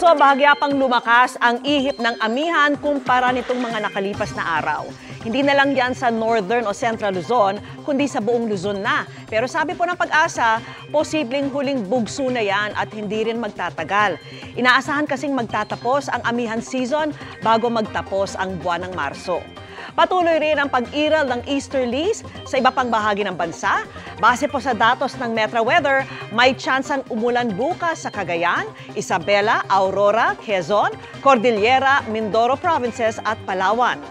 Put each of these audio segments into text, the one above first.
Bunso, bahagya pang lumakas ang ihip ng amihan kumpara nitong mga nakalipas na araw. Hindi na lang yan sa Northern o Central Luzon, kundi sa buong Luzon na. Pero sabi po ng Pag-asa, posibleng huling bugso na yan at hindi rin magtatagal. Inaasahan kasing magtatapos ang amihan season bago magtapos ang buwan ng Marso. Patuloy rin ang pag-iral ng easterlies sa iba pang bahagi ng bansa. Base po sa datos ng Metra Weather, may tsansang umulan bukas sa Cagayan, Isabela, Aurora, Quezon, Cordillera, Mindoro Provinces at Palawan.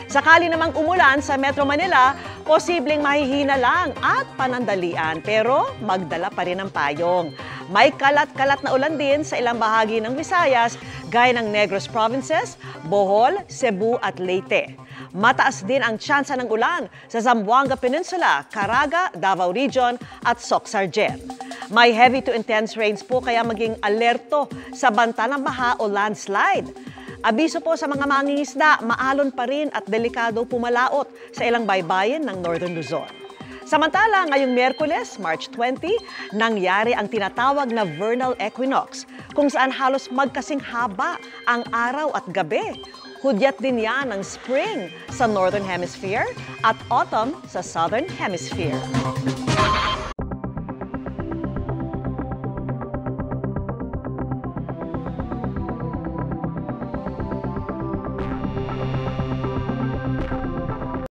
Sakali namang umulan sa Metro Manila, posibleng mahihina lang at panandalian pero magdala pa rin ng payong. May kalat-kalat na ulan din sa ilang bahagi ng Visayas gaya ng Negros Provinces, Bohol, Cebu at Leyte. Mataas din ang tsansa ng ulan sa Zamboanga Peninsula, Caraga, Davao Region at Soc-Sargen. May heavy to intense rains po kaya maging alerto sa banta ng baha o landslide. Abiso po sa mga mangingisda, maalon pa rin at delikado pumalaot sa ilang baybayin ng Northern Luzon. Samantala, ngayong Miyerkules, March 20, nangyari ang tinatawag na vernal equinox, kung saan halos magkasing haba ang araw at gabi. Hudyat din yan ng spring sa Northern Hemisphere at autumn sa Southern Hemisphere.